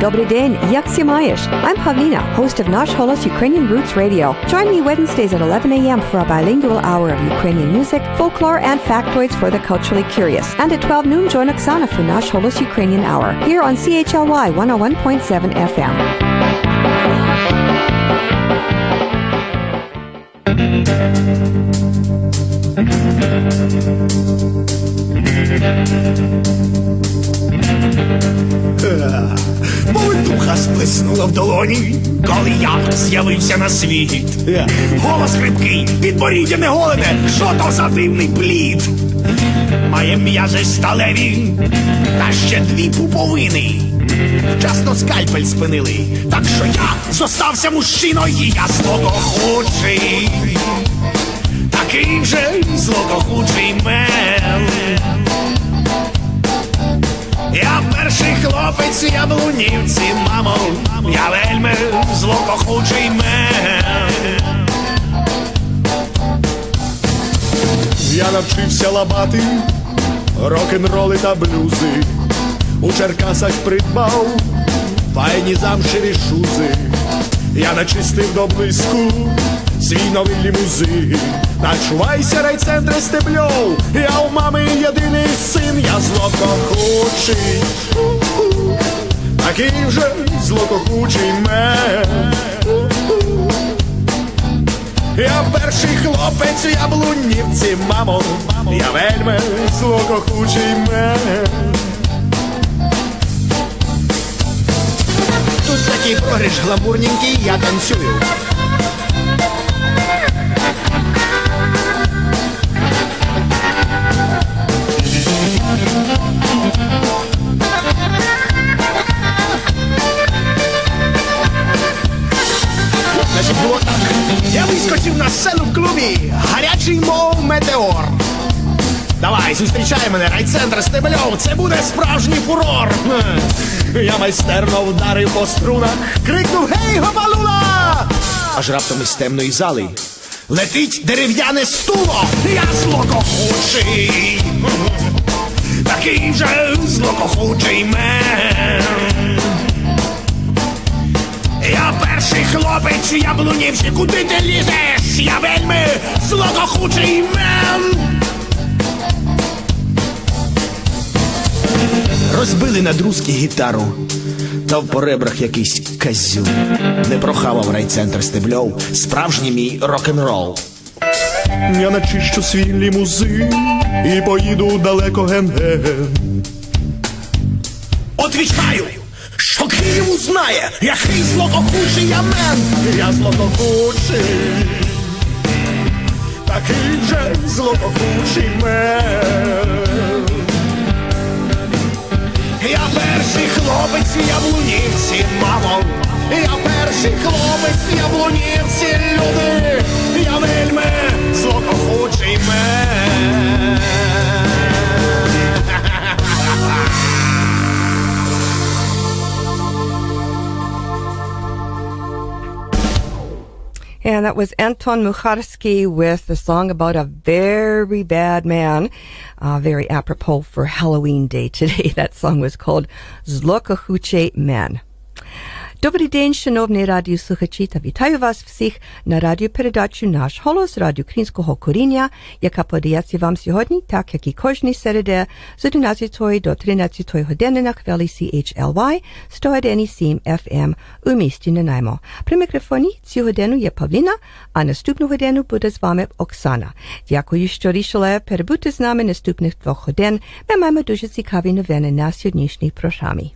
Добрий день, як сі маєш? I'm Pavlina, host of Nash Holos Ukrainian Roots Radio. Join me Wednesdays at 11 a.m. for a bilingual hour of Ukrainian music, folklore, and factoids for the culturally curious. And at 12 noon, join Oksana for Nash Holos Ukrainian Hour, here on CHLY 101.7 FM. Повитуха сплеснула в долоні, коли я з'явився на світ. Голос хрипкий, підборіддя не голене, що то за дивний плід? Має м'язи сталеві, та ще 2 пуповини. Вчасно скальпель спинили, так що я зостався мужчиною, і я злокохучий. Такий же злокохучий мем. Я перший хлопець яблунівці, мамо, я вельми злокохучий мем. Я навчився лабати рок-н-роли та блюзи. У Черкасах придбав файні замшеві шузи. Я начистив до блиску свій новий лімузин. Начувайся, райцентре Стебльов, я у мами єдиний син. Я злокохучий, такий вже злокохучий мем. Я перший хлопець у яблунівці, мамо, я вельми злокохучий мем. Тут такий програш гламурненький, я танцюю. Значить, було так. Я вискочив на сцену в клубі, гарячий мов метеор. Давай, зустрічай мене, райцентр Стебльов, це буде справжній фурор. Я майстерно вдарив по струнах, крикнув «Гей, гопалула!» Аж раптом із темної зали летить дерев'яне стуло. Я злокохучий, такий же злокохучий мем. Я перший хлопець у яблунівці, куди ти лізеш? Я вельми злокохучий мем. Розбили на друзки гітару, та в поребрах якийсь козюк. Не прохавав райцентр Стебльов, справжній мій рок-н-рол. Я начищу свій лімузин і поїду далеко ген-ген. Отвічаю, що Київ узнає, який злокохучий я мем. Я злокохучий, такий же злокохучий мем. Я перший хлопець в яблунівці, мамо. Я перший хлопець в яблунівці, люди. Я вельми злокохучий мем. And that was Anton Mucharski with a song about a very bad man, very apropos for Halloween Day today. That song was called Zlokohuche Man. Добрий день, шановні радіослухачі, та вітаю вас всіх на радіопередачу «Наш Холос» радіо українського коріння, яка подається вам сьогодні, так як і кожної середи, з 11 до 13 години на хвилі CHLY 101.7 FM у місті Nanaimo. При мікрофоні цю годину є Павліна, а наступну годину буде з вами Оксана. Дякую, що рішили перебути з нами наступних 2 годин. Ми маємо дуже цікаві новини на сьогоднішній програмі.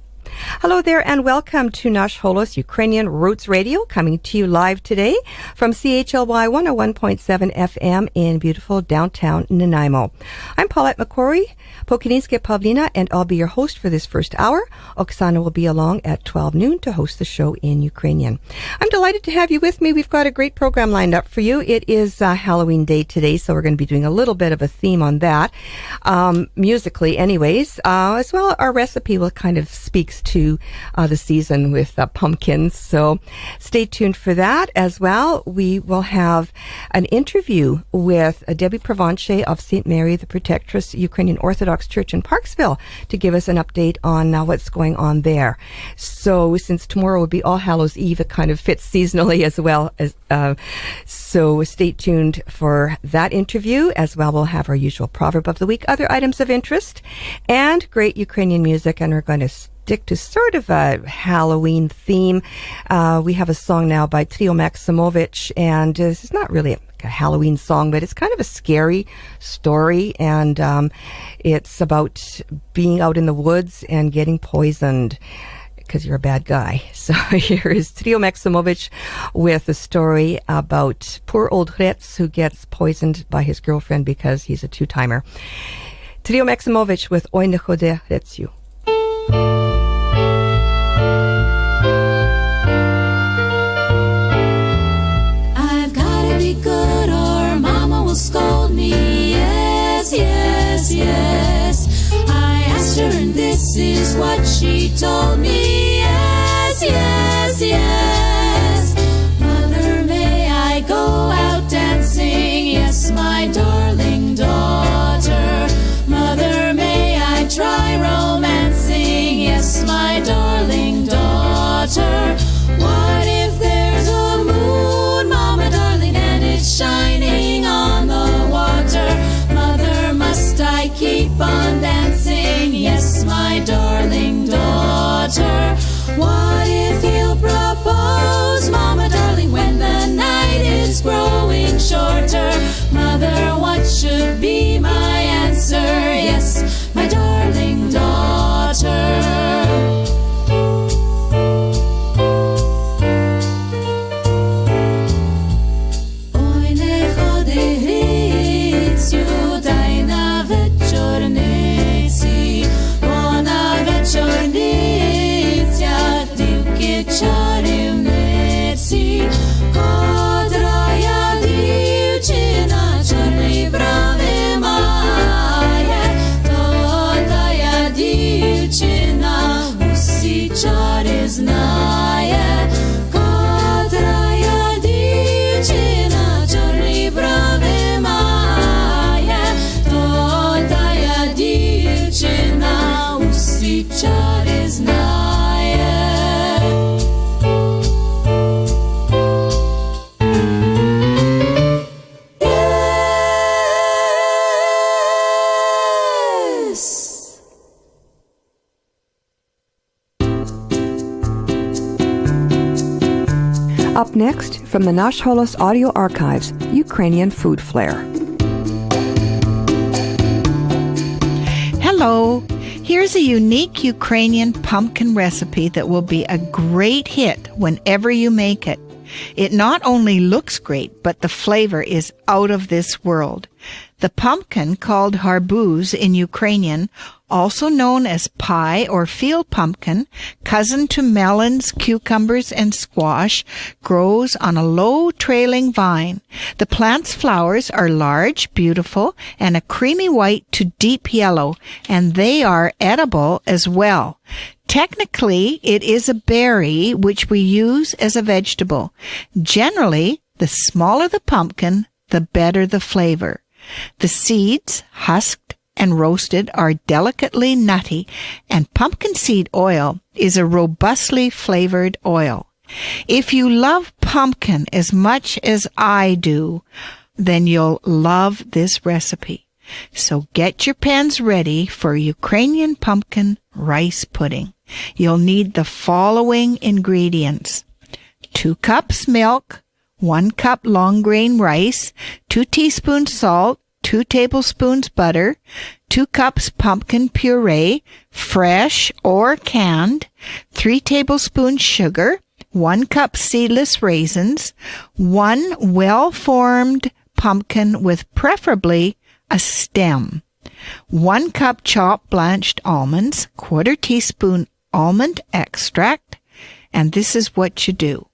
Hello there and welcome to Nash Holos Ukrainian Roots Radio, coming to you live today from CHLY 101.7 FM in beautiful downtown Nanaimo. I'm Paulette McCrory, Pokininske Pavlina, and I'll be your host for this first hour. Oksana will be along at 12 noon to host the show in Ukrainian. I'm delighted to have you with me. We've got a great program lined up for you. It is Halloween Day today, so we're going to be doing a little bit of a theme on that, musically anyways. As well, our recipe will kind of speaks to the season with pumpkins. So stay tuned for that as well. We will have an interview with Debbie Provenche of St. Mary the Protectress Ukrainian Orthodox Church in Parksville to give us an update on what's going on there. So since tomorrow will be All Hallows Eve, it kind of fits seasonally as well. So stay tuned for that interview as well. We'll have our usual proverb of the week, other items of interest, and great Ukrainian music. And we're going to stick to sort of a Halloween theme. We have a song now by Trio Maximovich, and this is not really a Halloween song, but it's kind of a scary story, and it's about being out in the woods and getting poisoned because you're a bad guy. So here is Trio Maximovich with a story about poor old Hretz who gets poisoned by his girlfriend because he's a two-timer. Trio Maximovich with Oi ne chode Hretziu. I've gotta be good or Mama will scold me. Yes, yes, yes. I asked her and this is what she told me. Yes, yes, yes. Mother, may I go out dancing? Yes, my darling daughter. Mother, may I try romancing? Yes, my darling daughter. What if there's a moon, Mama darling, and it's shining on the water? Mother, must I keep on dancing? Yes, my darling daughter. What if you propose, Mama darling, when the night is growing shorter? Mother, what should be my answer? Yes, my darling daughter. Oj, ne chody Hryciu, daj na wieczornicy, bo na wieczornicach dívky čarівниці. Котрая дівчина чорні брови має, то тая дівчина усі чари знає. Котрая дівчина чорні брови має, то тая дівчина усі чари знає. Up next, from the Nash Holos audio archives, Ukrainian food flair. Hello. Here's a unique Ukrainian pumpkin recipe that will be a great hit whenever you make it. It not only looks great, but the flavor is out of this world. The pumpkin, called harbuz in Ukrainian, also known as pie or field pumpkin, cousin to melons, cucumbers, and squash, grows on a low trailing vine. The plant's flowers are large, beautiful, and a creamy white to deep yellow, and they are edible as well. Technically, it is a berry which we use as a vegetable. Generally, the smaller the pumpkin, the better the flavor. The seeds, husked and roasted, are delicately nutty, and pumpkin seed oil is a robustly flavored oil. If you love pumpkin as much as I do, then you'll love this recipe. So get your pans ready for Ukrainian pumpkin rice pudding. You'll need the following ingredients: 2 cups milk, 1 cup long grain rice, 2 teaspoons salt, 2 tablespoons butter, 2 cups pumpkin puree, fresh or canned, 3 tablespoons sugar, 1 cup seedless raisins, 1 well-formed pumpkin with preferably a stem, 1 cup chopped blanched almonds, 1/4 teaspoon almond extract, and this is what you do.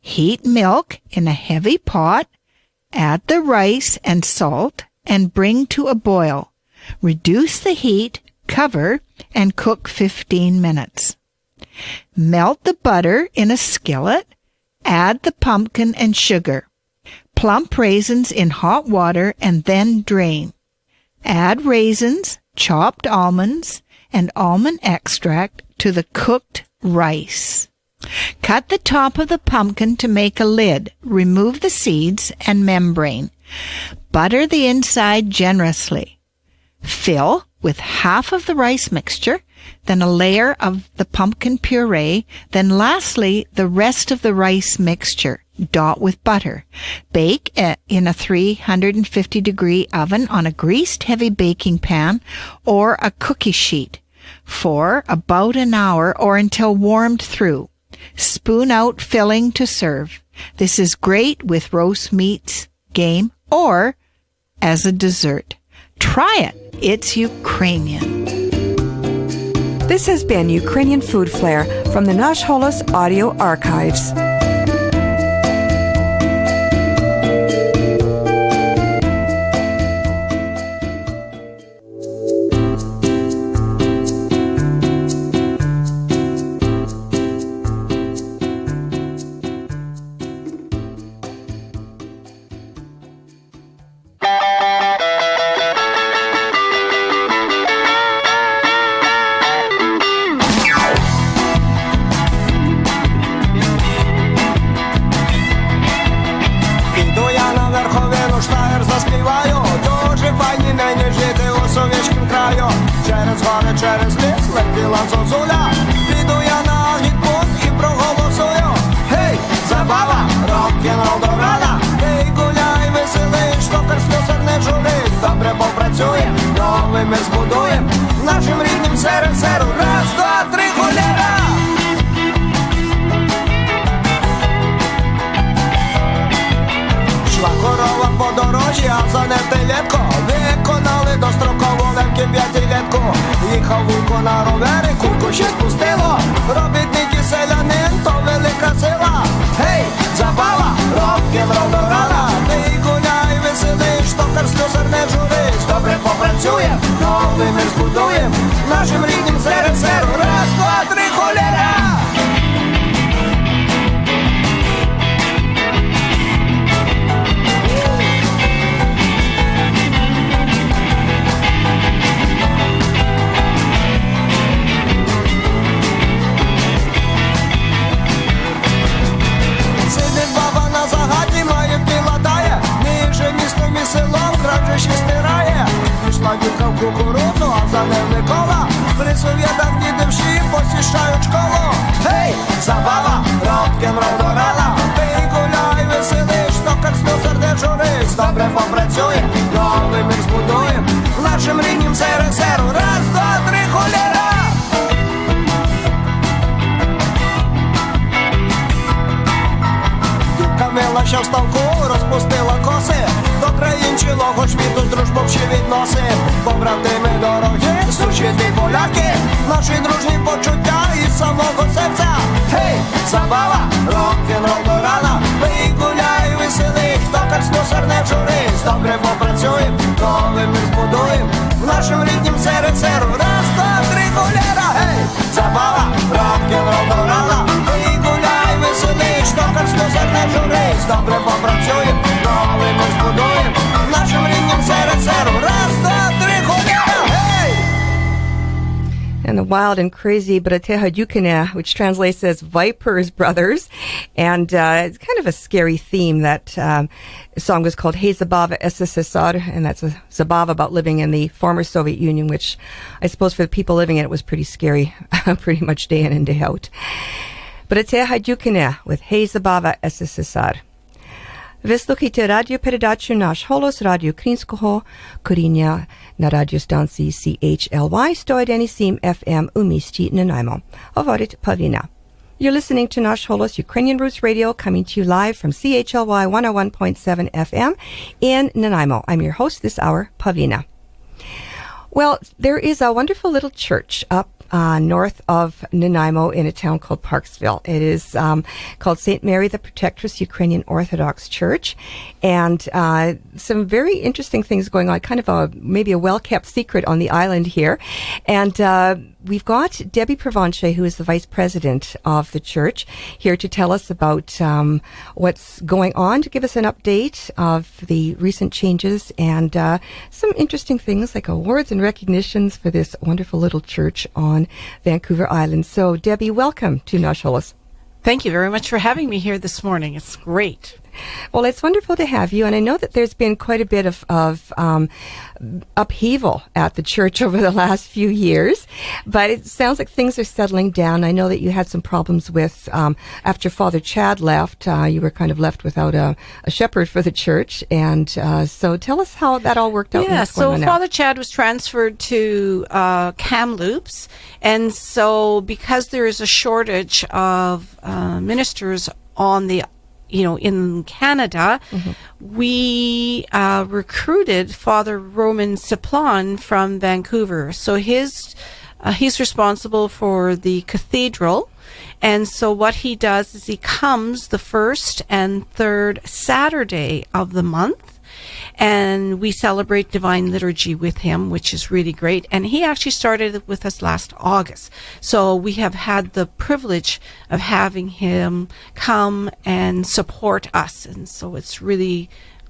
Heat milk in a heavy pot, add the rice and salt, and bring to a boil. Reduce the heat, cover, and cook 15 minutes. Melt the butter in a skillet. Add the pumpkin and sugar. Plump raisins in hot water and then drain. Add raisins, chopped almonds, and almond extract to the cooked rice. Cut the top of the pumpkin to make a lid. Remove the seeds and membrane. Butter the inside generously. Fill with half of the rice mixture, then a layer of the pumpkin puree, then lastly the rest of the rice mixture. Dot with butter. Bake in a 350-degree oven on a greased heavy baking pan or a cookie sheet for about an hour or until warmed through. Spoon out filling to serve. This is great with roast meats, game, or as a dessert. Try it. It's Ukrainian. This has been Ukrainian Food Flair from the Nash Holos Audio Archives. Через ліс летіла зозуля, піду я на агітбуд і проголосую. Гей, забава, рок-н-рол до рана. Ти гуляй, веселиш, штокар слюсар не журись. Добре попрацюєм, новий мир збудуєм. Нашим рідним СРСРу. Раз, два, три, гуляра! Шла корова по дорожі, а за ним телятко. Виконали достроково лемки п'ятилетку. Їхав вуйко на ровері, кульку ще спустило. Робітники селянин, то велика сила. Гей, забава, рок-н-рол до рана. Ти гуляй, веселиш, штокар слюсар не журись. Добре попрацюєм, новий мир збудуєм. Нашим рідним СРСРу. Раз, два, три, холера! Ще стирає, пішла дівка в кукурудзу, а за ним Микола. При совєтах дідивші посіщають школу. Гей, забава, рок-н-рол до рана. Ти гуляй, веселиш, штокар слюсар не журись. Добре попрацюєм, новий мир збудуєм. Нашим рідним СРСРу. Раз, два, три, холера! Камила ще в ставку розпустила коси. До країн цілого світу дружбу всі відносим. Побратими дорогі, сусіди поляки. Наші дружні почуття із самого серця. Гей, забава, рок-н-рол до рана. Пий, гуляй, веселиш, штокар слюсар не журись. Добре попрацюєм, новий мир збудуєм. Нашим рідним СРСРу. Раз, два, три, гуляра. Гей, забава, рок-н-рол до рана. Пий, гуляй, веселиш, штокар слюсар не журись. Добре попрацюєм, новий мир збудуєм. Нашим рідним СРСРу. Раз, два, три, гуляра. Гей! And the wild and crazy Bratehadukina, which translates as Vipers Brothers. And it's kind of a scary theme. That song was called Hey Zabava SSSR, and that's a Zabava about living in the former Soviet Union, which I suppose for the people living in it was pretty scary, pretty much day in and day out. Bratehadukina with Hey Zabava SSSR. Ви слухаєте радіопередачу «Наш голос» радіо українського коріння на радіостанції CHLY 101.7 FM у місті Nanaimo. Говорить Pavlina. You're listening to Nash Holos Ukrainian Roots Radio, coming to you live from CHLY 101.7 FM in Nanaimo. I'm your host this hour, Pavlina. Well, there is a wonderful little church up north of Nanaimo in a town called Parksville. It is called St. Mary the Protectress Ukrainian Orthodox Church, and some very interesting things going on, kind of maybe a well-kept secret on the island here. And we've got Debbie Provencher, who is the vice president of the church, here to tell us about what's going on, to give us an update of the recent changes and some interesting things like awards and recognitions for this wonderful little church on Vancouver Island. So, Debbie, welcome to Nash Holos. Thank you very much for having me here this morning. It's great. Well, it's wonderful to have you, and I know that there's been quite a bit of upheaval at the church over the last few years, but it sounds like things are settling down. I know that you had some problems with, after Father Chad left, you were kind of left without a shepherd for the church, and so tell us how that all worked out. Yeah, so Father Chad was transferred to Kamloops, and so because there is a shortage of ministers on the in Canada, we recruited Father Roman Siplon from Vancouver. So he's responsible for the cathedral. And so what he does is he comes the first and third Saturday of the month, and we celebrate Divine Liturgy with him, which is really great. And he actually started with us last August. So we have had the privilege of having him come and support us. And so it's really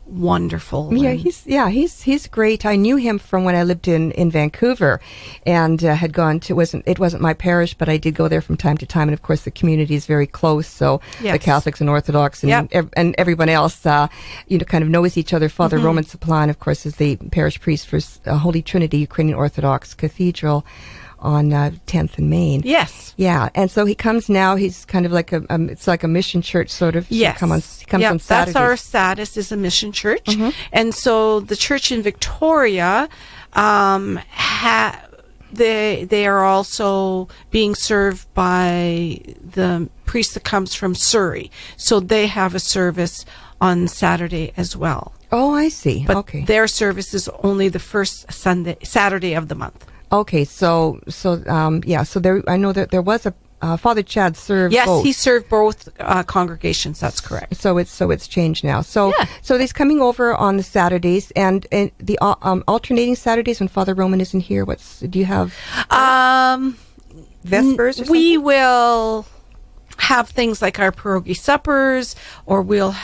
wonderful. Yeah, he's great. I knew him from when I lived in Vancouver, and had gone to it wasn't my parish, but I did go there from time to time. And of course, the community is very close, so the Catholics and Orthodox and everyone else, kind of knows each other. Father Roman Siplon, of course, is the parish priest for Holy Trinity Ukrainian Orthodox Cathedral on 10th and Main. Yes. Yeah, and so he comes now. He's kind of like it's like a mission church sort of. Yes. He comes on Saturdays. That's our status, is a mission church. And so the church in Victoria, they are also being served by the priest that comes from Surrey. So they have a service on Saturday as well. Oh, I see. But okay. Their service is only the first Saturday of the month. Okay, so there, I know that there was a Father Chad served. Yes, both. he served both congregations. That's correct. So it's changed now. So he's coming over on the Saturdays and the alternating Saturdays when Father Roman isn't here. Do you have Vespers? Or something? We will have things like our pierogi suppers, or we'll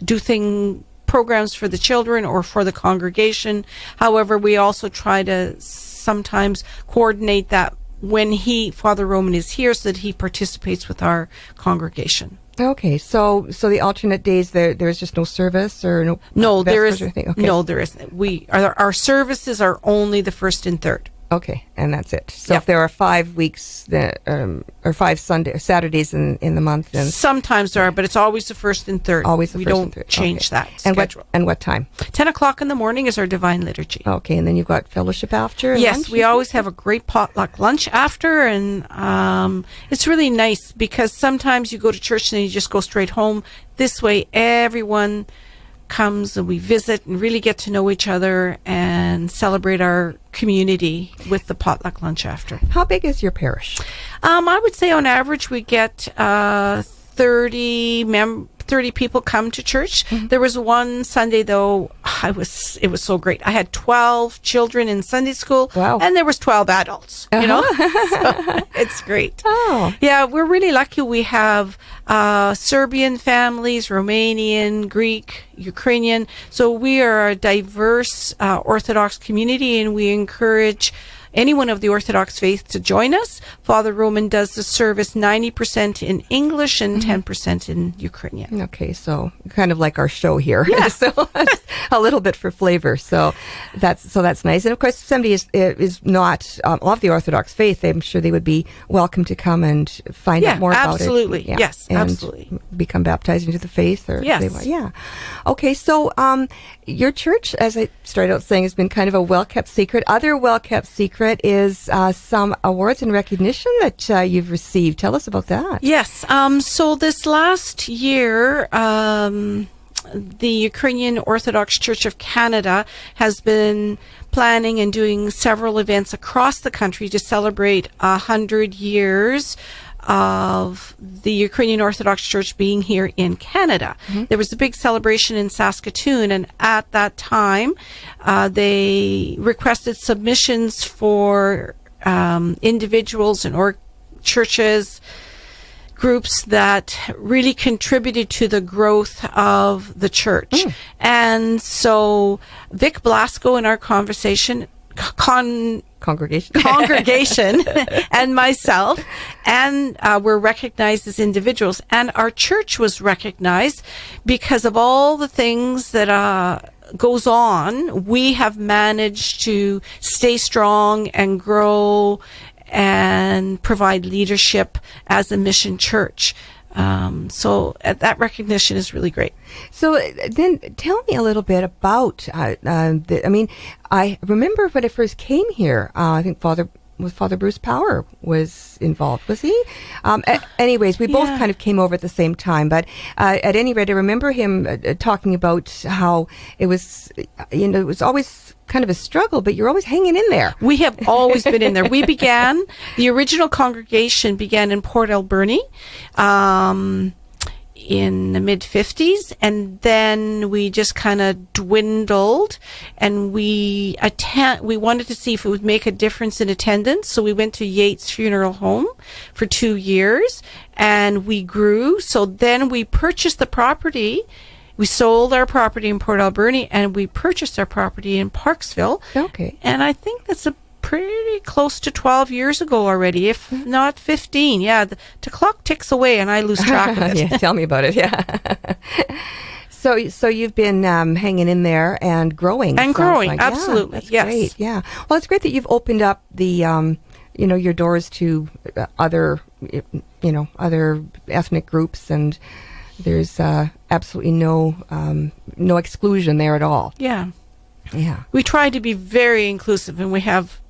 do programs for the children or for the congregation. However, we also try to sometimes coordinate that when Father Roman is here, so that he participates with our congregation. Okay, so the alternate days there's just no service or no there is okay. No, there isn't. Our services are only the first and third. Okay, and that's it. So if there are 5 weeks or 5 Saturdays in the month, then sometimes there are, but it's always the first and third. Always the we first don't and third. change that and schedule. What time? 10 o'clock in the morning is our Divine Liturgy. Okay, and then you've got fellowship after. And yes, lunch? we always have a great potluck lunch after, and it's really nice because sometimes you go to church and then you just go straight home. This way, everyone comes and we visit and really get to know each other and celebrate our community with the potluck lunch after. How big is your parish? I would say on average we get 30 people come to church. There was one Sunday though, it was so great. I had 12 children in Sunday school. Wow. And there was 12 adults, so it's great. Oh. Yeah, we're really lucky. We have Serbian families, Romanian, Greek, Ukrainian. So we are a diverse Orthodox community, and we encourage anyone of the Orthodox faith to join us. Father Roman does the service 90% in English and 10% in Ukrainian. Okay, so kind of like our show here. Yeah. So a little bit for flavor. So that's nice. And of course, if somebody is not of the Orthodox faith, I'm sure they would be welcome to come and find out more about absolutely. it. Yeah, yes, and absolutely. Become baptized into the faith, or yes. they want. Yeah. Okay, so your church, as I started out saying, has been kind of a well-kept secret. Other well-kept secret is some awards and recognition that you've received. Tell us about that. Yes. So this last year, the Ukrainian Orthodox Church of Canada has been planning and doing several events across the country to celebrate 100 years of the Ukrainian Orthodox Church being here in Canada. There was a big celebration in Saskatoon, and at that time, they requested submissions for individuals and or churches, groups that really contributed to the growth of the church. And so Vic Blasco in our congregation and myself, and were recognized as individuals. And our church was recognized because of all the things that goes on. We have managed to stay strong and grow and provide leadership as a mission church. So that recognition is really great. So then tell me a little bit about, I remember when I first came here, I think Father Bruce Power was involved, was he? Anyways, we both kind of came over at the same time, but at any rate, I remember him talking about how it was, it was always kind of a struggle, but you're always hanging in there. We have always been in there. The original congregation began in Port Alberni, in the mid-50s, and then we just kind of dwindled, and we wanted to see if it would make a difference in attendance, so we went to Yates Funeral Home for 2 years, and we grew. So then we purchased the property. We sold our property in Port Alberni, and we purchased our property in Parksville. Okay. And I think that's pretty close to 12 years ago already, if not 15. Yeah, the clock ticks away, and I lose track of it. Yeah, tell me about it. Yeah. So you've been hanging in there and growing. And growing, like. absolutely. Yeah, that's yes. great. Yeah. Well, it's great that you've opened up the, your doors to other ethnic groups, and there's absolutely no exclusion there at all. Yeah. Yeah. We try to be very inclusive, and we have,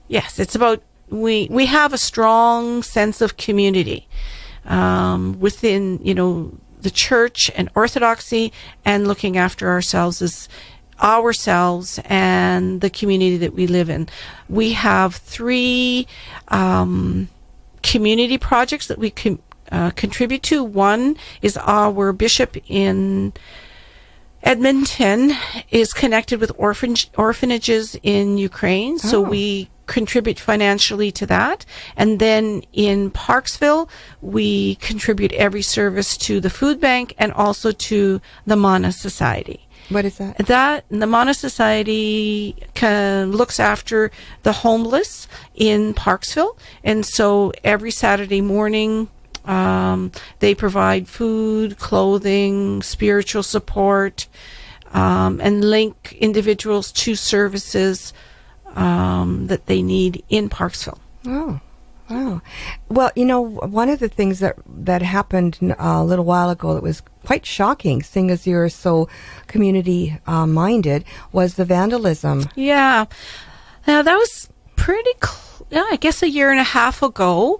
yes, it's about, we have a strong sense of community within, the church and orthodoxy, and looking after ourselves and the community that we live in. We have 3 community projects that we can contribute to. One is our bishop in Edmonton is connected with orphanages in Ukraine, so we contribute financially to that. And then in Parksville, we contribute every service to the food bank and also to the Mana Society. What is that? The Mana Society looks after the homeless in Parksville, and so every Saturday morning, they provide food, clothing, spiritual support, and link individuals to services that they need in Parksville. Oh, wow. Well, one of the things that happened a little while ago that was quite shocking, seeing as you're so community-minded, was the vandalism. Yeah. Now, that was pretty I guess a year and a half ago.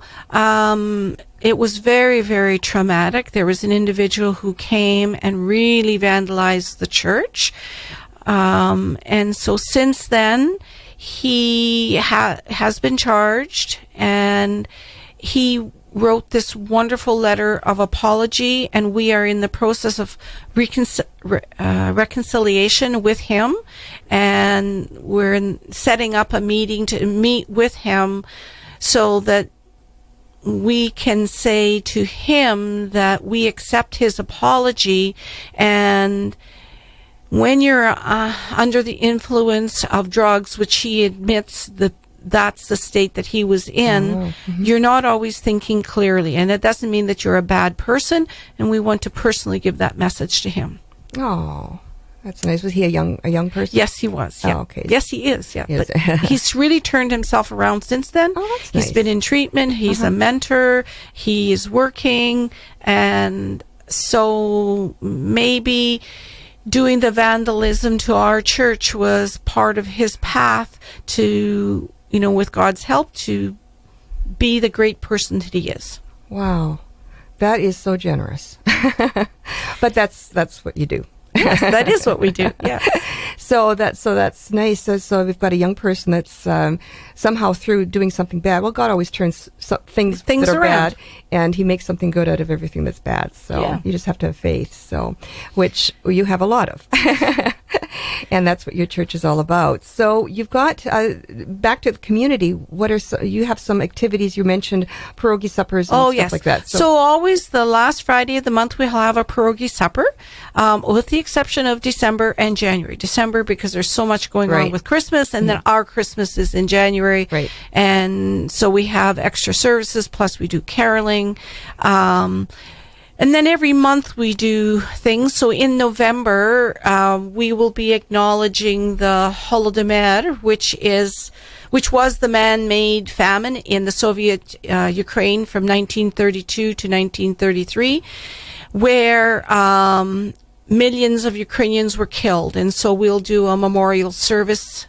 It was very, very traumatic. There was an individual who came and really vandalized the church. And so since then, he has been charged, and he wrote this wonderful letter of apology, and we are in the process of reconciliation with him, and we're setting up a meeting to meet with him so that we can say to him that we accept his apology. And when you're under the influence of drugs, which he admits that's the state that he was in, you're not always thinking clearly. And it doesn't mean that you're a bad person, and we want to personally give that message to him. Oh, that's nice. Was he a young person? Yes, he was. Yeah. Oh, okay. Yes, he is. Yeah. Yes. But he's really turned himself around since then. Oh, that's He's nice. been in treatment. He's a mentor. He is working. And so maybe doing the vandalism to our church was part of his path to, with God's help, to be the great person that he is. Wow. That is so generous. But that's what you do. Yes, that is what we do. Yeah. So that's nice. So we've got a young person that's somehow, through doing something bad. Well, God always turns things that are around. bad, and He makes something good out of everything that's bad. So you just have to have faith. So, which you have a lot of. And that's what your church is all about. So you've got, back to the community, you have some activities. You mentioned pierogi suppers and stuff like that. So always the last Friday of the month, we'll have a pierogi supper, with the exception of December and January. December, because there's so much going on with Christmas, and then our Christmas is in January. Right. And so we have extra services, plus we do caroling. And then every month we do things. So in November, we will be acknowledging the Holodomor, which was the man-made famine in the Soviet Ukraine from 1932 to 1933, where millions of Ukrainians were killed. And so we'll do a memorial service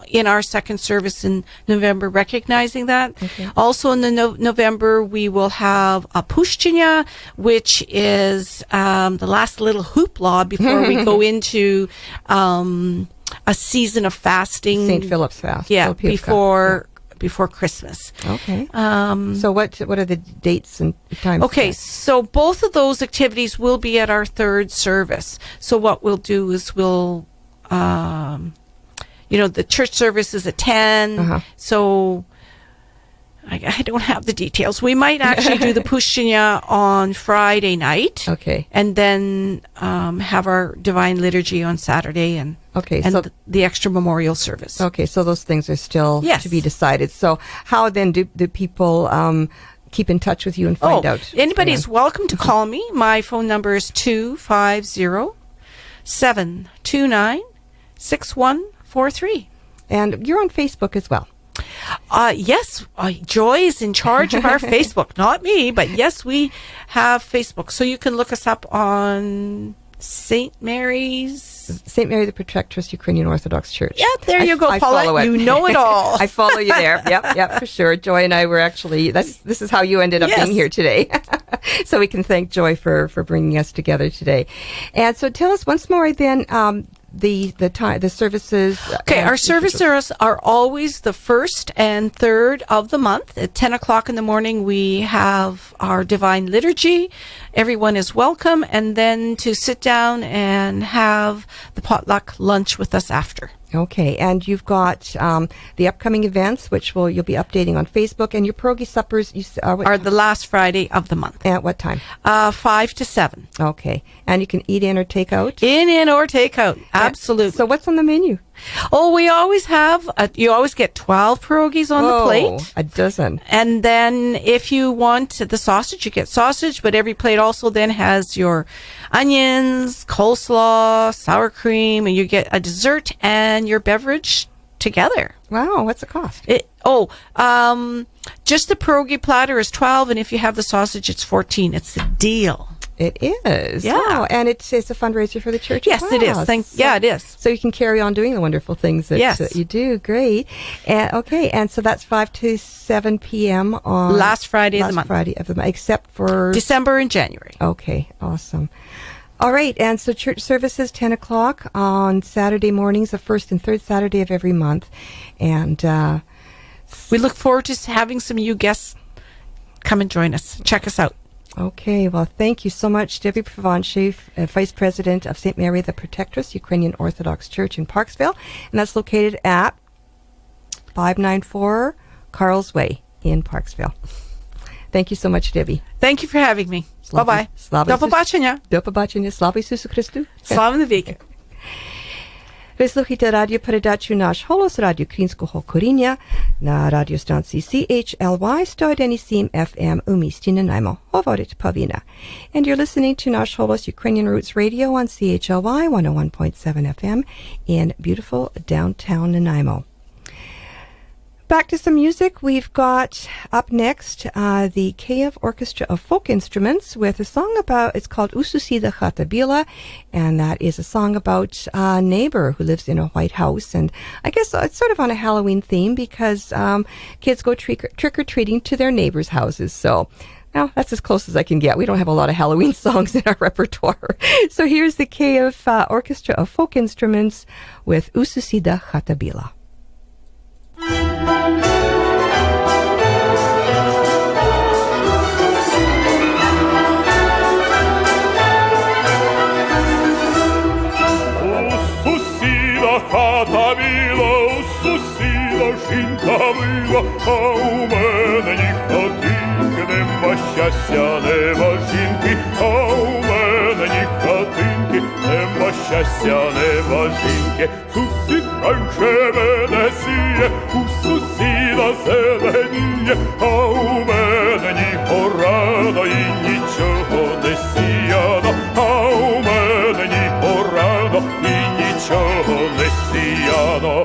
in our second service in November, recognizing that. Okay. Also in the November, we will have a pushchinya, which is the last little hoopla before we go into a season of fasting. St. Philip's fast. Yeah, before Christmas. Okay. So what are the dates and times? Okay, so both of those activities will be at our third service. So what we'll do is we'll the church service is at 10, so I don't have the details. We might actually do the pushchinya on Friday night. Okay. And then have our divine liturgy on Saturday and the extra memorial service. Okay, so those things are still to be decided. So how then do people keep in touch with you and find out? Anybody's welcome to call me. My phone number is 250-729-6143. And you're on Facebook as well. Yes, Joy is in charge of our Facebook, not me, but yes, we have Facebook. So you can look us up on St. Mary the Protectress Ukrainian Orthodox Church. Yeah, there you go, Paulette. You know it all. I follow you there. Yep, for sure. Joy and I were actually, this is how you ended up being here today. So we can thank Joy for bringing us together today. And so tell us once more then, the services. Okay, our services are always the first and third of the month. At 10 o'clock in the morning, we have our divine liturgy. Everyone is welcome, and then to sit down and have the potluck lunch with us after. Okay, and you've got the upcoming events, which you'll be updating on Facebook, and your pierogi suppers are the last Friday of the month. At what time? 5 to 7. Okay, and you can eat in or take out? In or take out, absolutely. So what's on the menu? Oh, we always have, you always get 12 pierogies on the plate. A dozen. And then if you want the sausage, you get sausage, but every plate also then has your onions, coleslaw, sour cream, and you get a dessert and your beverage together. Wow, what's the cost? Just the pierogi platter is 12, and if you have the sausage, it's 14. It's a deal. It is. Yeah. Wow. And it's a fundraiser for the church. Yes, it is. It is. So you can carry on doing the wonderful things that you do. Great. And so that's 5 to 7 p.m. on last Friday of the month. Except for December and January. Okay, awesome. All right, and so church services 10 o'clock on Saturday mornings, the first and third Saturday of every month. And we look forward to having some of you guests come and join us. Check us out. Okay, well, thank you so much, Debbie Provanche, Vice President of St. Mary the Protectress Ukrainian Orthodox Church in Parksville, and that's located at 594 Carl's Way in Parksville. Thank you so much, Debbie. Thank you for having me. Bye-bye. До побачення. Слава Ісусу Христу. Слава навіки. Ви слухаєте радіопередачу «Наш голос» радіо українського коріння на радіостанції CHLY 101.7 FM у місті Nanaimo. Говорить Павіна. And you're listening to «Наш голос» Ukrainian Roots Radio on CHLY 101.7 FM in beautiful downtown Nanaimo. Back to some music. We've got up next the Kiev Orchestra of Folk Instruments with a song it's called Ususida Khatabila, and that is a song about a neighbor who lives in a white house. And I guess it's sort of on a Halloween theme because kids go trick-or-treating to their neighbors' houses. So now that's as close as I can get. We don't have a lot of Halloween songs in our repertoire. So here's the Kiev Orchestra of Folk Instruments with Ususida Khatabila. щастя нема жінки, а у мене ні хатинки, нема щастя нема жінки. Сусід раніше мене сіє, у сусіда зеленіє, а у мене ні порано і нічого не сіяно, а у мене ні порано і нічого не сіяно.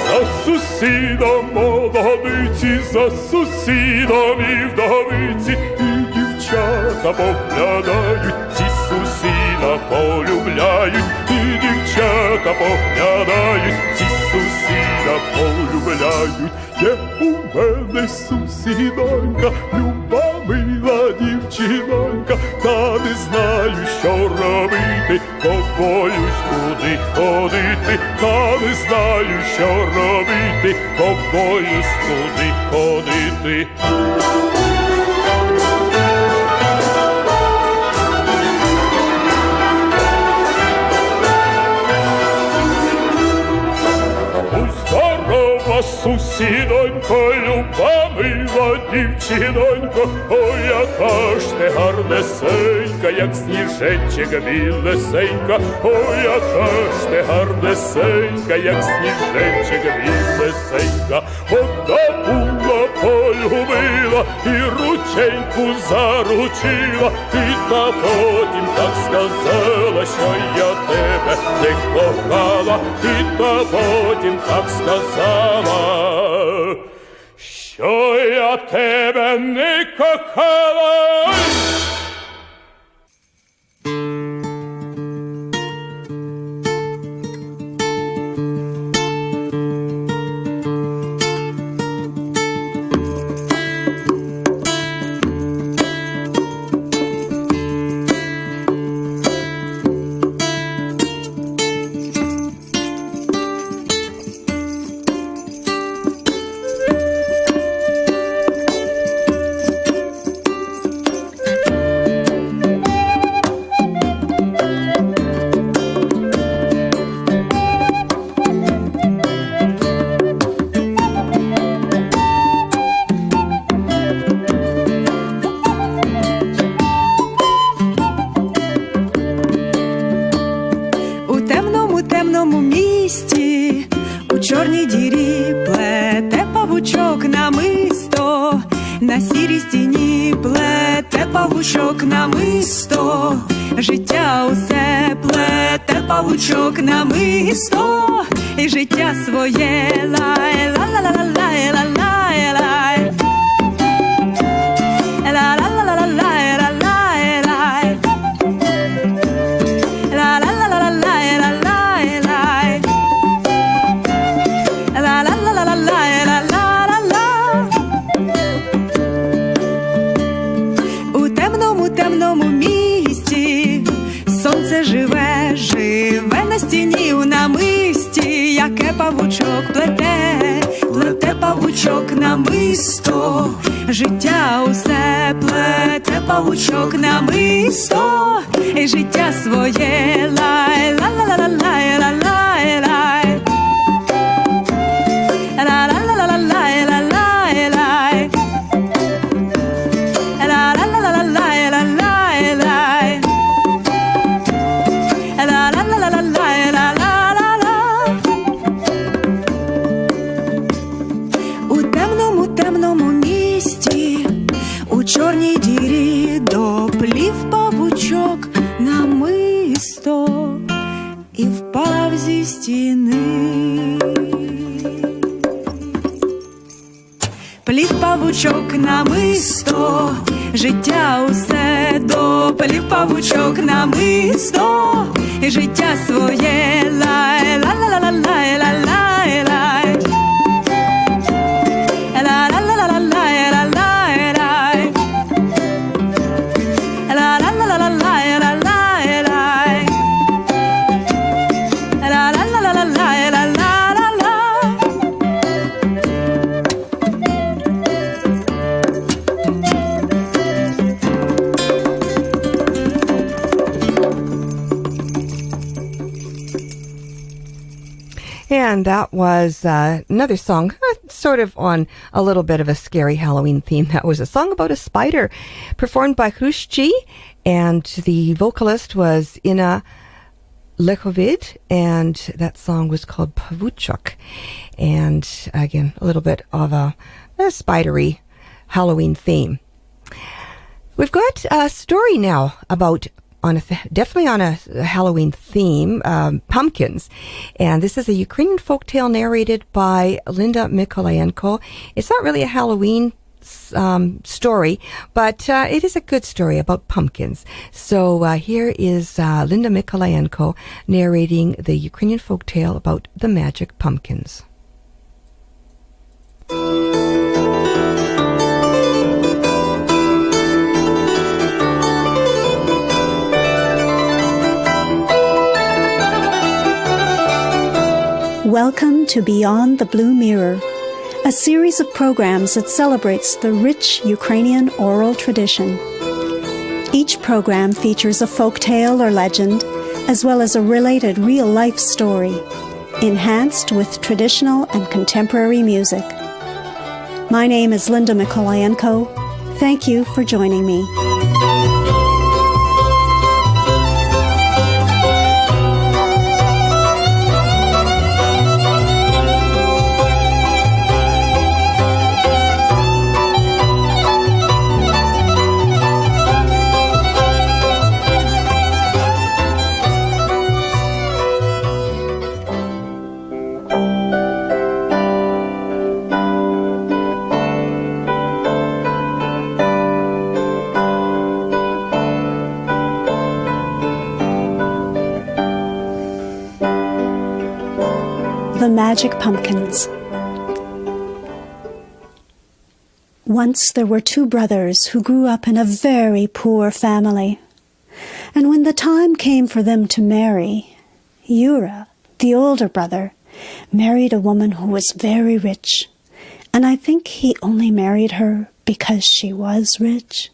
За сусідом молодиці, за сусідом і вдовиці, і дівчата поглядають, ці сусіда полюбляють, і дівчата поглядають, ці сусіда полюбляють. Є у мене сусідонька, люба мила дівчинонька, та не знаю, що робити, бо боюсь туди ходити, та не знаю, що робити, бо боюсь туди ходити. Сусідонько, люба мила дівчинонько, ой, яка ж ти гарнесенька, як сніжечек білесенька, ой, яка ж ти гарнесенька, як сніжечек білесенька. Одна була полюбила і рученьку заручила, і та потім так сказала, що я тебе не кохала, і та потім так сказала, що я тебе не кохала. На сірій стіні плете павучок намисто, життя усе плете павучок намисто, і життя своє лай ла ла ла ла лай ла лай лай ла ла ла ла лай ла лай лай ла ла ла ла лай ла лай лай ла ла ла ла лай ла ла. Темному місті сонце живе, живе на стіні у намисті, яке павучок плете, плете павучок намисто, життя усе плете павучок намисто, і життя своє лай ла ла ла ла лай ла лай лай ла ла ла ла лай ла лай лай ла ла ла ла лай ла лай лай ла ла ла ла лай ла ла ла ла. У темному місті, у чорній дірі доплів павучок намисто і впав зі стіни. Плів павучок намисто, життя усе доплів павучок намисто, і життя своє лай ла ла ла ла лай ла лай лай ла ла ла ла лай ла лай лай ла ла ла ла лай ла лай лай ла ла ла ла лай ла ла. And that was another song, sort of on a little bit of a scary Halloween theme. That was a song about a spider, performed by Hrushchi, and the vocalist was Ina Lechovid, and that song was called Pavuchuk. And again, a little bit of a spidery Halloween theme. We've got a story now about definitely on a Halloween theme, pumpkins. And this is a Ukrainian folktale narrated by Linda Mikolayenko. It's not really a Halloween story, but it is a good story about pumpkins. So here is Linda Mikolayenko narrating the Ukrainian folktale about the magic pumpkins. Welcome to Beyond the Blue Mirror, a series of programs that celebrates the rich Ukrainian oral tradition. Each program features a folktale or legend, as well as a related real-life story, enhanced with traditional and contemporary music. My name is Linda Mikolayenko. Thank you for joining me. The Magic Pumpkins. Once there were two brothers who grew up in a very poor family. And when the time came for them to marry, Yura, the older brother, married a woman who was very rich. And I think he only married her because she was rich.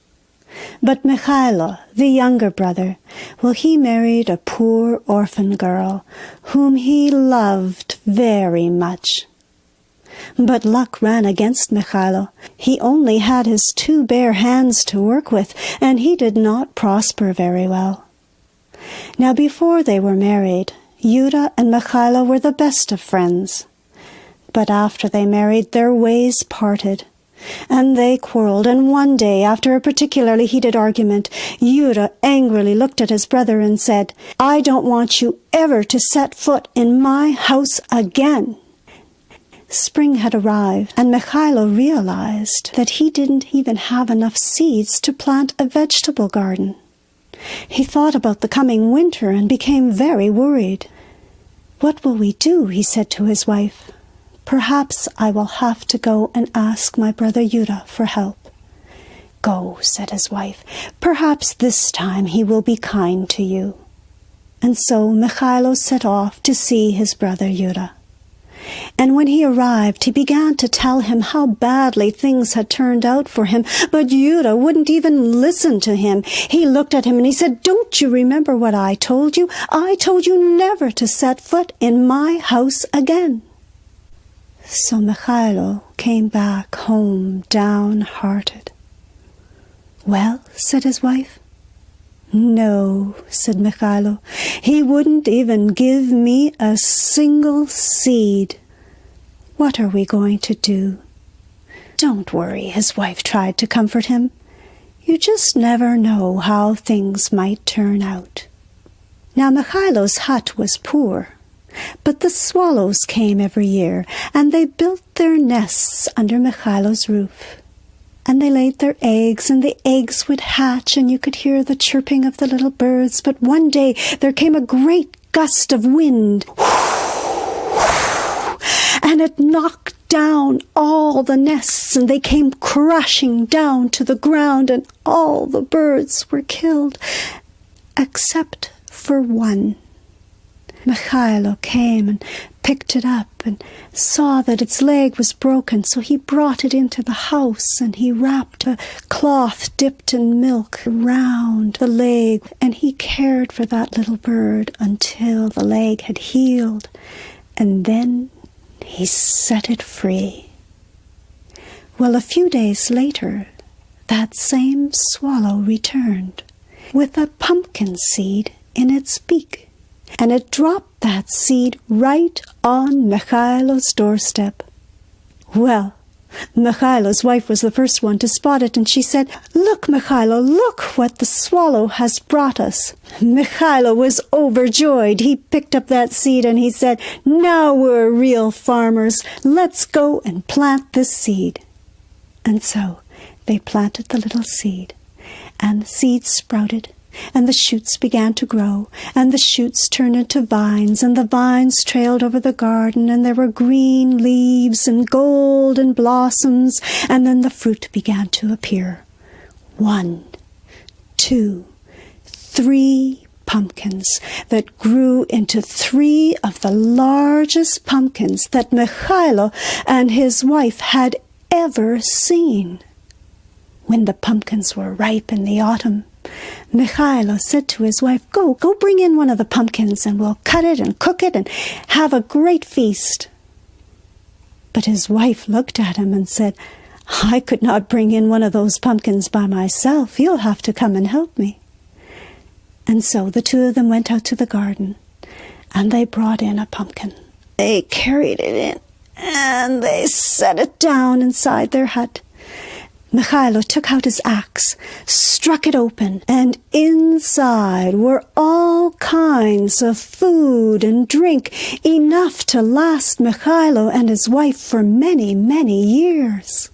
But Mikhailo, the younger brother, well, he married a poor orphan girl whom he loved very much. But luck ran against Mikhailo. He only had his two bare hands to work with, and he did not prosper very well. Now, before they were married, Yura and Mikhailo were the best of friends. But after they married, their ways parted. And they quarreled, and one day, after a particularly heated argument, Yura angrily looked at his brother and said, "I don't want you ever to set foot in my house again." Spring had arrived, and Mikhailo realized that he didn't even have enough seeds to plant a vegetable garden. He thought about the coming winter and became very worried. "What will we do?" he said to his wife. "Perhaps I will have to go and ask my brother Yura for help." "Go," said his wife. "Perhaps this time he will be kind to you." And so Mikhailo set off to see his brother Yura. And when he arrived, he began to tell him how badly things had turned out for him, but Yura wouldn't even listen to him. He looked at him and he said, "Don't you remember what I told you? I told you never to set foot in my house again." So Mikhailo came back home downhearted. "Well," said his wife. "No," said Mikhailo. "He wouldn't even give me a single seed. What are we going to do?" "Don't worry," his wife tried to comfort him. "You just never know how things might turn out." Now Mikhailo's hut was poor. But the swallows came every year, and they built their nests under Mikhailo's roof. And they laid their eggs, and the eggs would hatch, and you could hear the chirping of the little birds. But one day there came a great gust of wind, and it knocked down all the nests, and they came crashing down to the ground, and all the birds were killed, except for one. Mikhailo came and picked it up and saw that its leg was broken, so he brought it into the house and he wrapped a cloth dipped in milk around the leg, and he cared for that little bird until the leg had healed. and then he set it free. Well, a few days later, that same swallow returned with a pumpkin seed in its beak, and it dropped that seed right on Mikhailo's doorstep. Well, Mikhailo's wife was the first one to spot it, and she said, "Look, Mikhailo, look what the swallow has brought us." Mikhailo was overjoyed. He picked up that seed and he said, "Now we're real farmers. Let's go and plant this seed." And so they planted the little seed, and the seed sprouted, and the shoots began to grow, and the shoots turned into vines, and the vines trailed over the garden, and there were green leaves and golden blossoms, and then the fruit began to appear. 1, 2, 3 pumpkins that grew into 3 of the largest pumpkins that Mikhailo and his wife had ever seen. When the pumpkins were ripe in the autumn, Mikhailo said to his wife, Go bring in one of the pumpkins and we'll cut it and cook it and have a great feast." But his wife looked at him and said, "I could not bring in one of those pumpkins by myself. You'll have to come and help me." And so the two of them went out to the garden, and they brought in a pumpkin. They carried it in, and they set it down inside their hut. Mikhailo took out his axe, struck it open, and inside were all kinds of food and drink, enough to last Mikhailo and his wife for many, many years.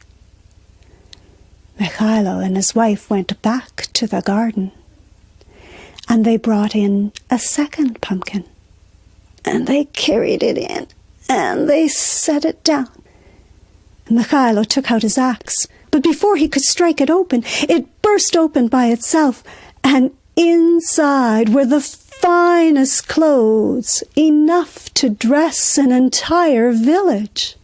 Mikhailo and his wife went back to the garden, and they brought in a second pumpkin, and they carried it in, and they set it down. Mikhailo took out his axe, but before he could strike it open, it burst open by itself, and inside were the finest clothes, enough to dress an entire village.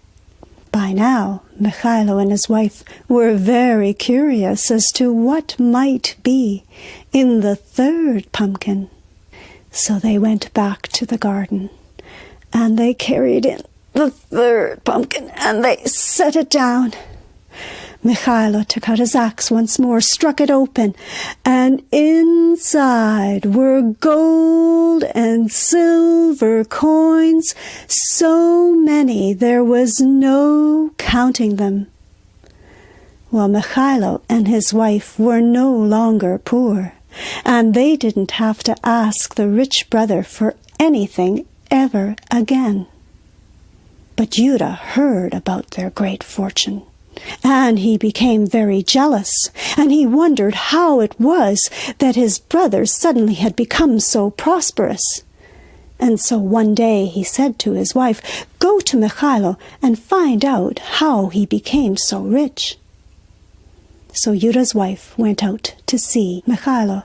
By now, Mikhailo and his wife were very curious as to what might be in the third pumpkin. So they went back to the garden, and they carried in the third pumpkin, and they set it down. Mikhailo took out his axe once more, struck it open, and inside were gold and silver coins, so many there was no counting them. Well, Mikhailo and his wife were no longer poor, and they didn't have to ask the rich brother for anything ever again. But Yuda heard about their great fortune, and he became very jealous, and he wondered how it was that his brothers suddenly had become so prosperous. And so one day he said to his wife, "Go to Mikhailo and find out how he became so rich." So Yuda's wife went out to see Mikhailo.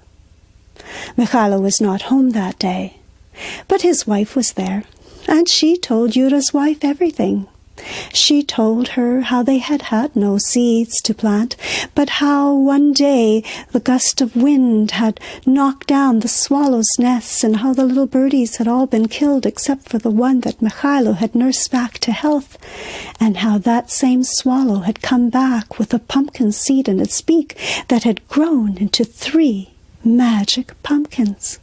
Mikhailo was not home that day, but his wife was there, and she told Yuda's wife everything. She told her how they had had no seeds to plant, but how one day the gust of wind had knocked down the swallows' nests, and how the little birdies had all been killed except for the one that Mikhailo had nursed back to health, and how that same swallow had come back with a pumpkin seed in its beak that had grown into 3 magic pumpkins.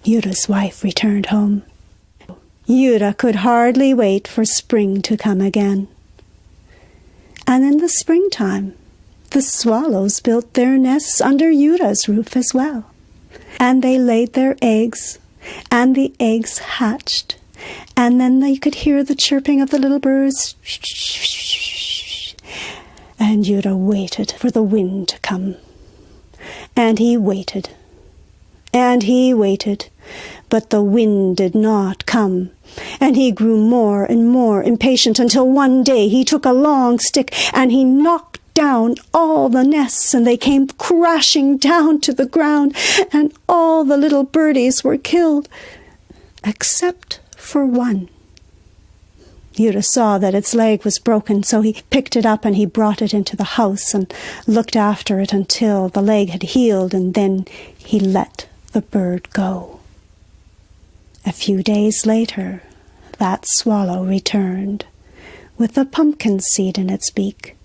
Yuda's wife returned home. Yuda could hardly wait for spring to come again. And in the springtime, the swallows built their nests under Yuda's roof as well. And they laid their eggs, and the eggs hatched. And then they could hear the chirping of the little birds. And Yuda waited for the wind to come. And he waited. And he waited. But the wind did not come, and he grew more and more impatient until one day he took a long stick and he knocked down all the nests, and they came crashing down to the ground, and all the little birdies were killed, except for one. Yuda saw that its leg was broken, so he picked it up and he brought it into the house and looked after it until the leg had healed, and then he let the bird go. A few days later, that swallow returned, with a pumpkin seed in its beak,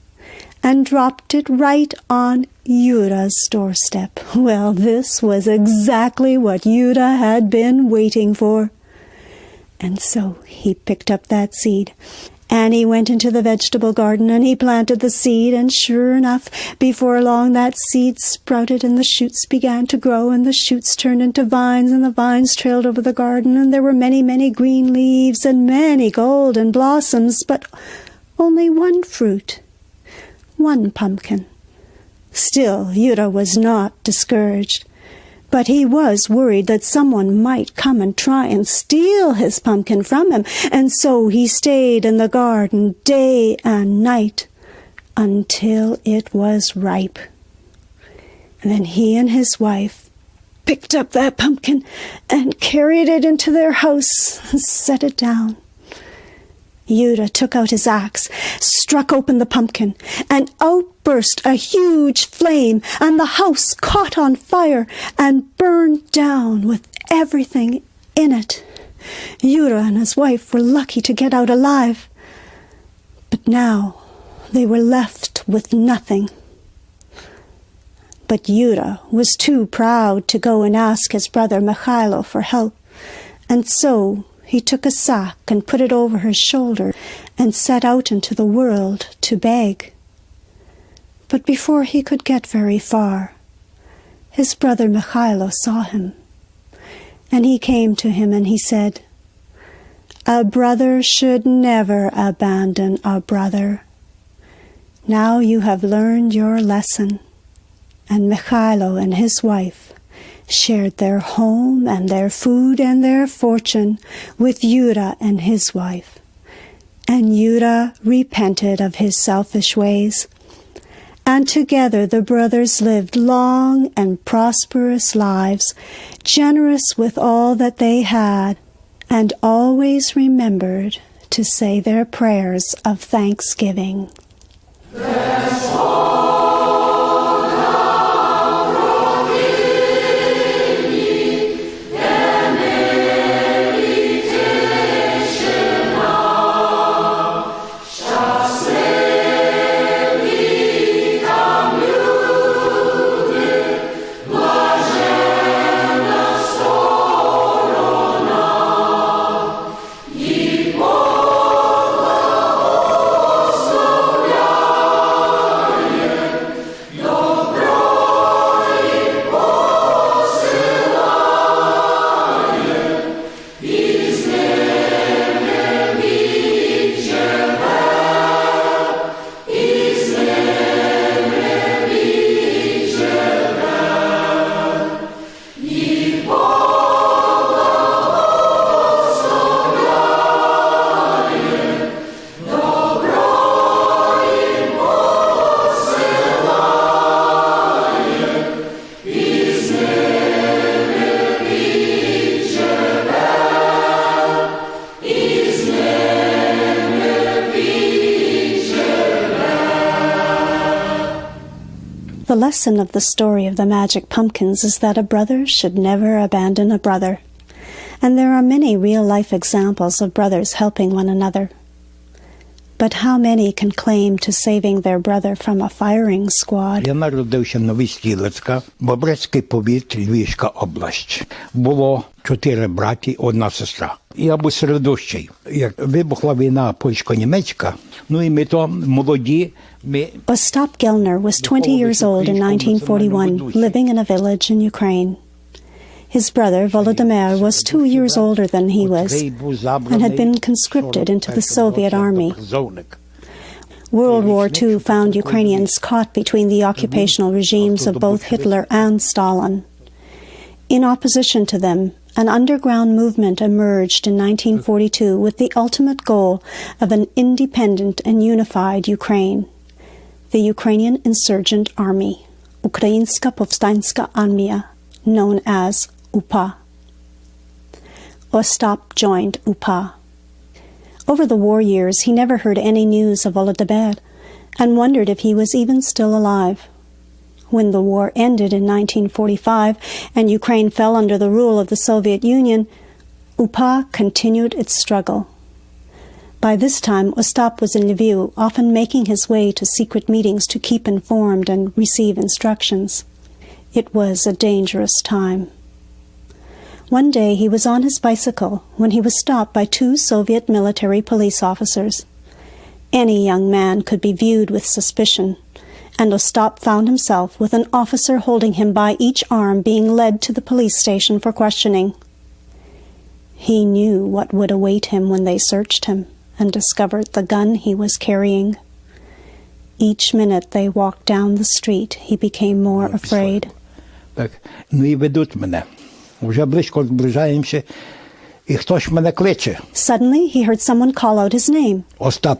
and dropped it right on Yura's doorstep. Well, this was exactly what Yura had been waiting for. And so he picked up that seed, and he went into the vegetable garden, and he planted the seed, and sure enough, before long that seed sprouted, and the shoots began to grow, and the shoots turned into vines, and the vines trailed over the garden, and there were many, many green leaves, and many golden blossoms, but only one fruit, one pumpkin. Still, Yura was not discouraged, but he was worried that someone might come and try and steal his pumpkin from him, and so he stayed in the garden day and night until it was ripe. And then he and his wife picked up that pumpkin and carried it into their house and set it down. Yura took out his axe, struck open the pumpkin, and out burst a huge flame, and the house caught on fire and burned down with everything in it. Yura and his wife were lucky to get out alive, but now they were left with nothing. But Yura was too proud to go and ask his brother Mikhailo for help, and so he took a sack and put it over his shoulder and set out into the world to beg. But before he could get very far, his brother Mikhailo saw him, and he came to him and he said, "A brother should never abandon a brother. Now you have learned your lesson." And Mikhailo and his wife shared their home and their food and their fortune with Yura and his wife. And Yura repented of his selfish ways, and together the brothers lived long and prosperous lives, generous with all that they had, and always remembered to say their prayers of thanksgiving. The lesson of the story of the magic pumpkins is that a brother should never abandon a brother, and there are many real-life examples of brothers helping one another. But how many can claim to saving their brother from a firing squad? Я народився в Новій Стілецька, Бобрецький повіт, Львівська область. Було 4 браті, 1 сестра. Я був середущий. Як вибухла війна польсько-німецька, ну і ми то молоді, Ostap Gelner was 20 years old in 1941, living in a village in Ukraine. His brother, Volodymyr, was 2 years older than he was and had been conscripted into the Soviet army. World War II found Ukrainians caught between the occupational regimes of both Hitler and Stalin. In opposition to them, an underground movement emerged in 1942 with the ultimate goal of an independent and unified Ukraine. The Ukrainian Insurgent Army, Ukrainska Povstanska Armia, known as UPA. Ostap joined UPA. Over the war years, he never heard any news of Volodymyr and wondered if he was even still alive. When the war ended in 1945 and Ukraine fell under the rule of the Soviet Union, UPA continued its struggle, By this time, Ostap was in Lviv, often making his way to secret meetings to keep informed and receive instructions. It was a dangerous time. One day he was on his bicycle when he was stopped by 2 Soviet military police officers. Any young man could be viewed with suspicion, and Ostap found himself with an officer holding him by each arm being led to the police station for questioning. He knew what would await him when they searched him and discovered the gun he was carrying. Each minute they walked down the street, he became more afraid. Так, ну і ведуть мене. Вже близько зближаємося, і хтось мене кличе. Suddenly he heard someone call out his name. Остап.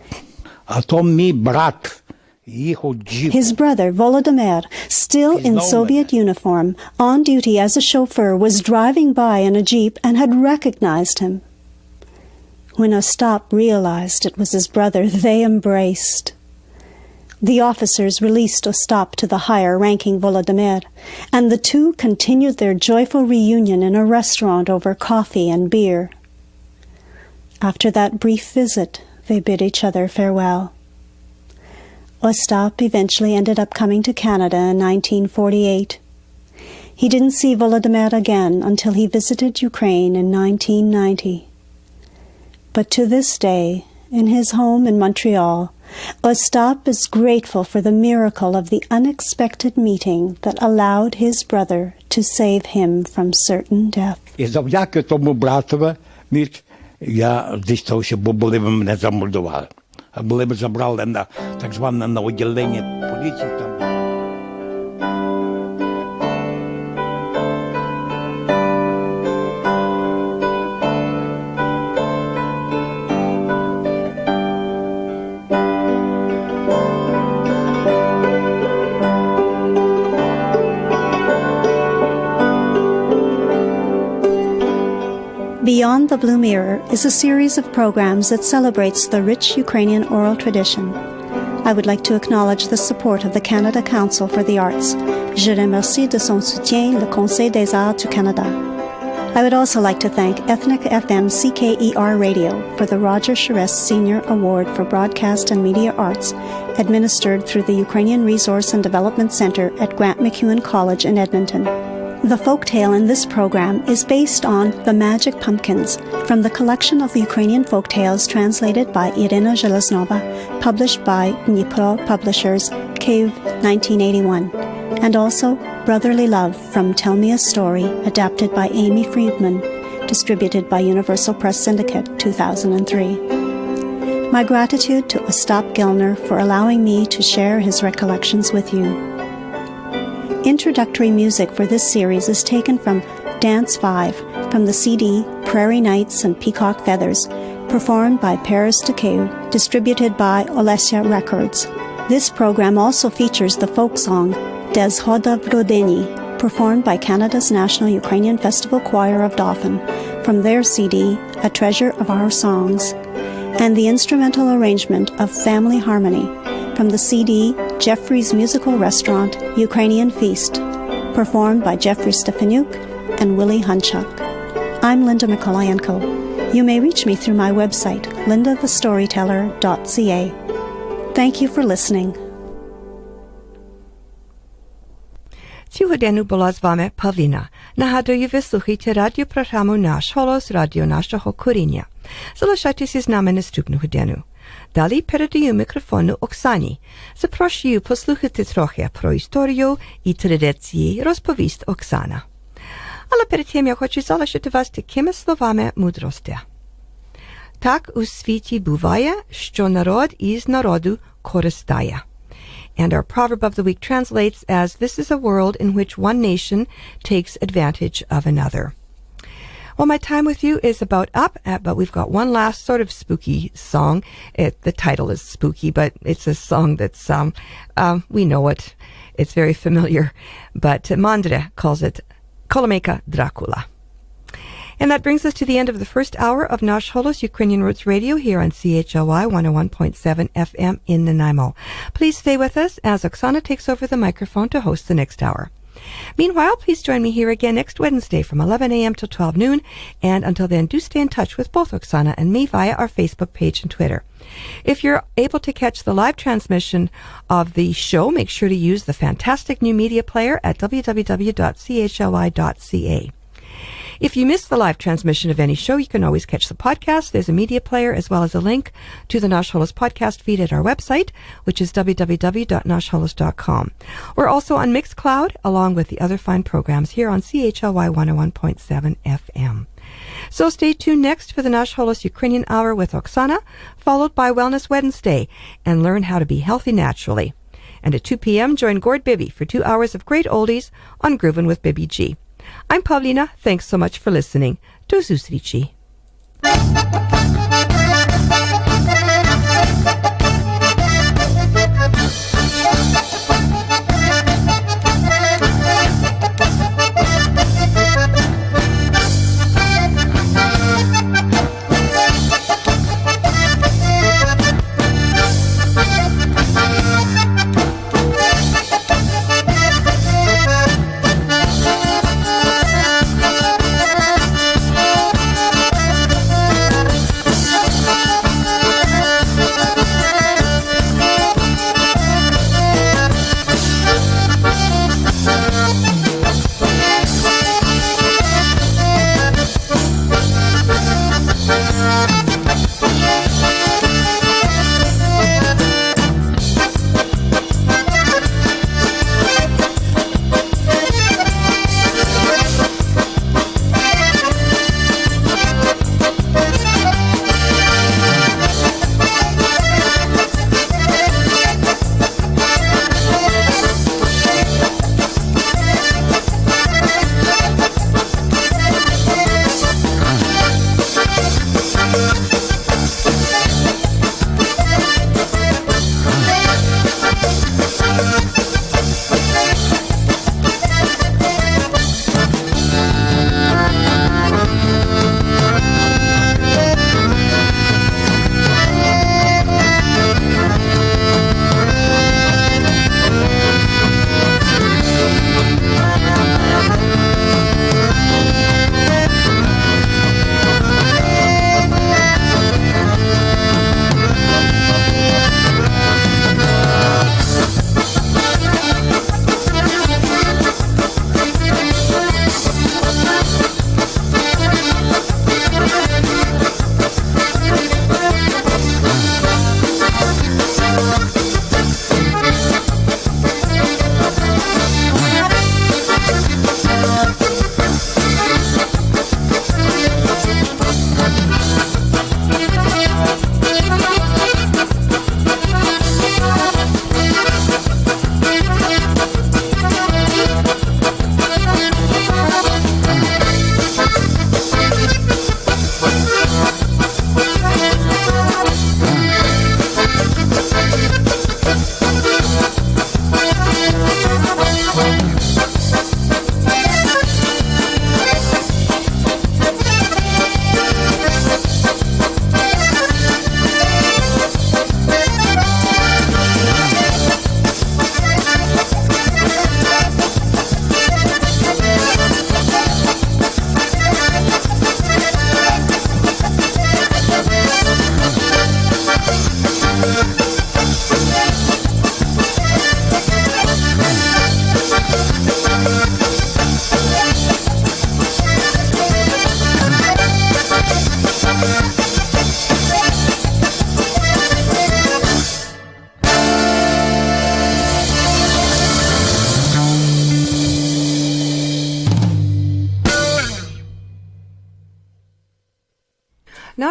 А то мій брат їхав джипом. His brother, Volodymyr, still in Soviet uniform, on duty as a chauffeur, was driving by in a jeep and had recognized him. When Ostap realized it was his brother, they embraced. The officers released Ostap to the higher-ranking Volodymyr, and the two continued their joyful reunion in a restaurant over coffee and beer. After that brief visit, they bid each other farewell. Ostap eventually ended up coming to Canada in 1948. He didn't see Volodymyr again until he visited Ukraine in 1990. But to this day, in his home in Montreal, Ostap is grateful for the miracle of the unexpected meeting that allowed his brother to save him from certain death. І завдяки тому братові я дістався, бо були б мене замордували. А були б забрали на так зване на відділення поліції там. Beyond the Blue Mirror is a series of programs that celebrates the rich Ukrainian oral tradition. I would like to acknowledge the support of the Canada Council for the Arts. Je remercie de son soutien le Conseil des Arts du Canada. I would also like to thank Ethnic FM CKER Radio for the Roger Charest Senior Award for Broadcast and Media Arts, administered through the Ukrainian Resource and Development Center at Grant MacEwan College in Edmonton. The folktale in this program is based on The Magic Pumpkins, from the collection of Ukrainian folktales translated by Irina Zheleznova, published by Dnipro Publishers, Kyiv, 1981, and also Brotherly Love from Tell Me a Story, adapted by Amy Friedman, distributed by Universal Press Syndicate, 2003. My gratitude to Ostap Gelner for allowing me to share his recollections with you. Introductory music for this series is taken from Dance 5 from the CD Prairie Nights and Peacock Feathers, performed by Paris de Kyiv, distributed by Olesya Records. This program also features the folk song Des Hoda Vrodeni, performed by Canada's National Ukrainian Festival Choir of Dauphin, from their CD A Treasure of Our Songs, and the instrumental arrangement of Family Harmony, from the CD Jeffrey's Musical Restaurant, Ukrainian Feast, performed by Jeffrey Stefanuk and Willie Hunchuk. I'm Linda Mikolayenko. You may reach me through my website, lindathestoryteller.ca. Thank you for listening. Цю годину була з вами Павліна. Нагадую, ви слухаєте радіопрограму «Наш Холос», радіо нашого коріння. Залишайтеся з нами наступну годину. Далі передаю мікрофону Оксані. Запрошую послухати трохи про історію і традиції, розповість Оксана. Але перед тим я хочу залишити вас такими словами мудрості. Так у світі буває, що народ із народу користає. And our proverb of the week translates as, this is a world in which one nation takes advantage of another. Well, my time with you is about up, but we've got one last sort of spooky song. The title is spooky, but it's a song that's, we know it. It's very familiar. But Mandre calls it Kolomeka Dracula. And that brings us to the end of the first hour of Nash Holos Ukrainian Roots Radio here on CHLY 101.7 FM in Nanaimo. Please stay with us as Oksana takes over the microphone to host the next hour. Meanwhile, please join me here again next Wednesday from 11 a.m. till 12 noon. And until then, do stay in touch with both Oksana and me via our Facebook page and Twitter. If you're able to catch the live transmission of the show, make sure to use the fantastic new media player at www.chly.ca. If you missed the live transmission of any show, you can always catch the podcast. There's a media player as well as a link to the Nash Holos podcast feed at our website, which is www.nashholos.com. We're also on Mixcloud, along with the other fine programs here on CHLY 101.7 FM. So stay tuned next for the Nash Holos Ukrainian Hour with Oksana, followed by Wellness Wednesday, and learn how to be healthy naturally. And at 2 p.m., join Gord Bibby for 2 hours of great oldies on Groovin' with Bibby G. I'm Pavlina. Thanks so much for listening. Do zустрічі.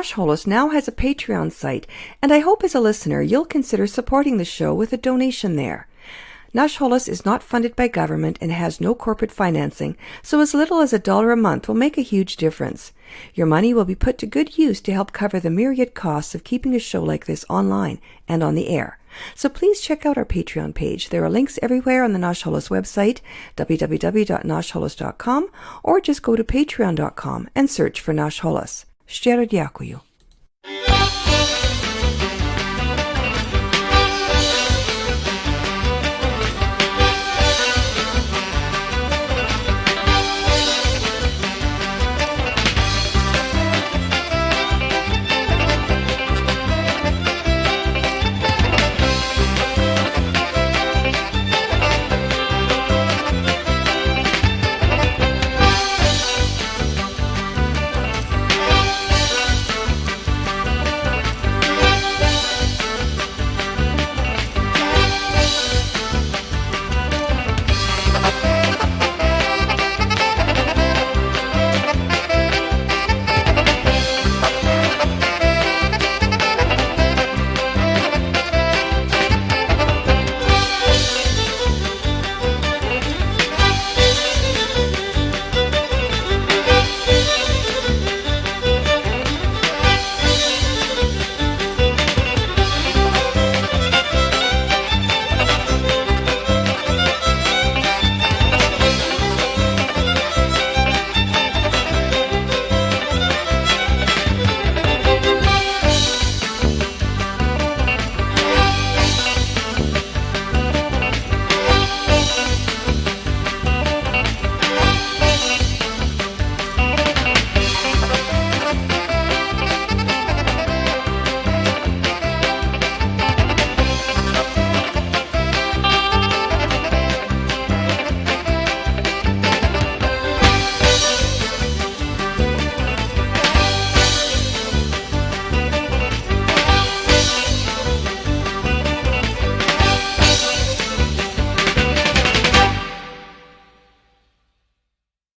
Nash Holos now has a Patreon site, and I hope as a listener you'll consider supporting the show with a donation there. Nash Holos is not funded by government and has no corporate financing, so as little as $1 a month will make a huge difference. Your money will be put to good use to help cover the myriad costs of keeping a show like this online and on the air. So please check out our Patreon page. There are links everywhere on the Nash Holos website, www.nashholos.com, or just go to patreon.com and search for Nash Holos. Щиро дякую.